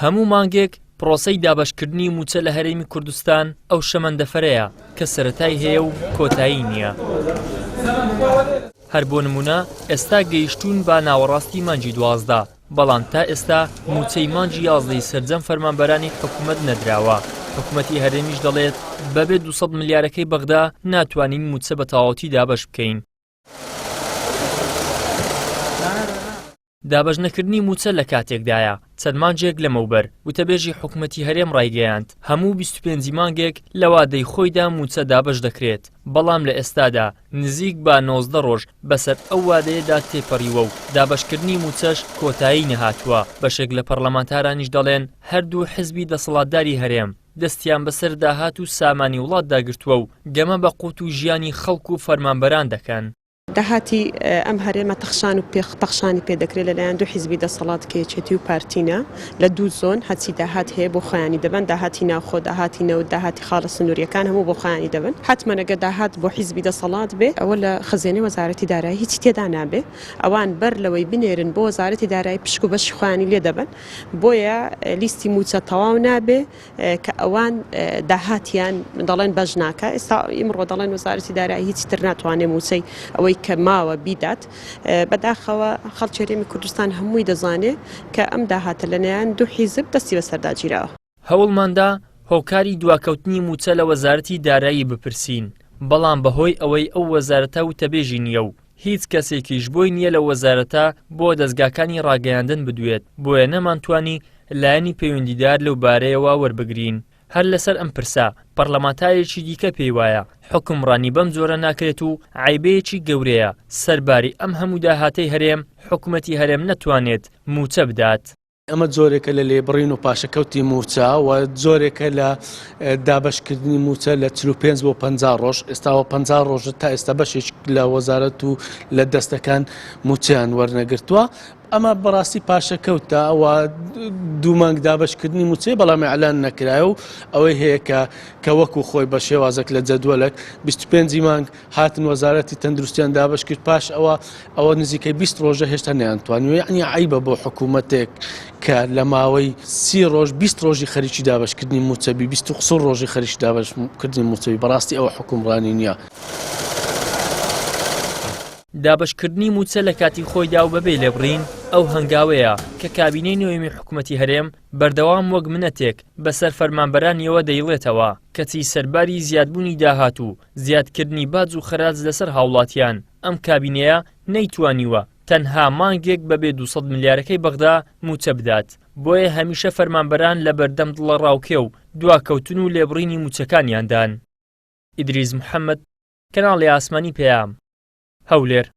هەموو مانگێک پرۆسەی دابەشکردنی موچە لە هەرێمی کوردستان ئەو شەمەندەفەرەیە کە سەرەتای هەیە و کۆتایی نییە. هەر بۆ نمونە ئێستا گەیشتوون بە ناوەڕاستی مانگی 12، بەڵام تا ئێستا موچەی مانگی 11 سەرجەم فەرمانبەرانی حکوومەت نەدراوە. حکوومەتی هەرێمیش دەڵێت بەبێ 200 ملیارەکەی بەغدا ناتوانین موچە بە تەواوەتی دابەش بکەین. دابەش نەکردنی موچە لە کاتێکدایە چەند مانگێک لەمەوبەر وتەبێژی حکوومەتی هەرێم ڕایگەیاند هەموو 25 مانگێک لە وادەی خۆیدا موچە دابەش دەکرێت، بەڵام لە ئێستادا نزیک بە 19 ڕۆژ بەسەر ئەو وادەیەدا تێپەڕیوە و دابەشکردنی موچەش کۆتایی نەهاتووە. بەشێک لە پەرلەمانتارانیش دەڵێن هەردوو حیزبی دەسەڵاتداری هەرێم دەستیان بەسەر داهات و سامانی وڵات داگرتووە و گەمە بە قوت و ژیانی خەڵک و فەرمانبەران دەکەن. داهاتی ئەم هەرێمە تەخشان و پەخشانی پێدەکرێت لەلایەن دوو حیزبی دەسەڵات کێچێتی و پارتینە لە دوو زۆن هەچی داهات هەیە بۆ خۆیانی دەبن، داهاتی ناوخۆ، داهاتی نەوت، داهاتی خاڵە سنووریەکان هەموو بۆ خۆیانی دەبن. حتمەنەگە داهات بۆ حیزبی دەسەڵات بێ ئەوە لە خزێنەی وەزارەتی دارایی هیچ تێدا نابێ، ئەوان بەر لەوەی بنێرن بۆ وەزارەتی دارایی پشک و بەشی خۆیانی لێ دەبن، بۆیە لیستی موچە تەواو نابێ کە ئەوان داهاتیان دەڵێن بەش ناکە. ئێستا ئیمڕۆ دەڵێن وەزارەتی دارایی هیچ تر ناتوانێ موچەی ئەوەی کە ماوە بیدات. بەداخەوە خەڵکی هەرێمی کوردستان هەمووی دەزانێ کە ئەم داهاتە لەلایەن دوو حیزب دەستی بەسەرداگیراوە. هەوڵماندا هۆکاری دواکەوتنی موچە لە وەزارەتی دارایی بپرسین، بەڵام بەهۆی ئەوەی ئەو وەزارەتە وتەبێژی نییە و هیچ کەسێکیش بۆی نییە لە وەزارەتە بۆ دەستگاکانی ڕاگەیاندن بدوێت، بۆیە نەمانتوانی لایەنی پەیوەندیدار لەو بارەیەوە وەربگرین. هەر لەسەر ئەم پرسا پەرلەمانتارێکی دیکە پێی وایە حکومڕانی بەم جۆرە ناکرێت و عیبەیەکی گەورەیە سەرباری ئەم هەموو داهاتەی هەرێم حکوومەتی هەرێم نەتوانێت موچە بدات. ئەمە جۆرێکە لە لێبڕین و پاشەکەوتی موچە و جۆرێکە لە دابەشکردنی موچە لە 45 بۆ 50 ڕۆژ. ئێستاوە 50 ڕۆژ تا ئێستا بەشێک لە وەزارەت و لە دەستەکان موچیان وەرنەگرتووە. ئەمە بەڕاستی پاشەکەوتە ئەوە دوو مانگ دابەشکردنی موچێ بەڵام ئەعلان نەکرایە و ئەوەی هەیە کە وەکو خۆی بە شێوازێک لە جەدوەلێک 25 مانگ هاتن وەزارەتی تەندروستیان دابەش کرد، پاش ئەوە نزیکەی 20 ڕۆژە هێشتا نەیانتوانیوە. یعنی عیبە بۆ حکوومەتێک کە لە ماوەی 30 ڕۆژ 20 ڕۆژی خەریکی دابەشکردنی موچەبی 20 ڕۆژی خەریکی دابەشکردنی موچەبی، بەڕاستی ئەوە حکومڕانی نییە. دابەشکردنی موچە لە کاتی خۆیدا و بەبێ لێبڕین ئەو هەنگاوەیە کە کابینەی نوێمی حکوومەتی هەرێم بەردەوام وەک منەتێک بەسەر فەرمانبەرانیەوە دەیڵێتەوە کەچی سەرباری زیادبوونی داهات و زیادکردنی باج و خەراج لەسەر هاوڵاتیان ئەم کابینەیە نەیتوانیوە تەنها مانگێک بەبێ 200 ملیارەکەی بەغدا موچە بدات. بۆیە هەمیشە فەرمانبەران لە بەردەم دڵە ڕاوکێ و دواکەوتن و لێبڕینی موچەکانیاندان. ئیدریس محەممەد، کەناڵی ئاسمانی پێام، هەولێر.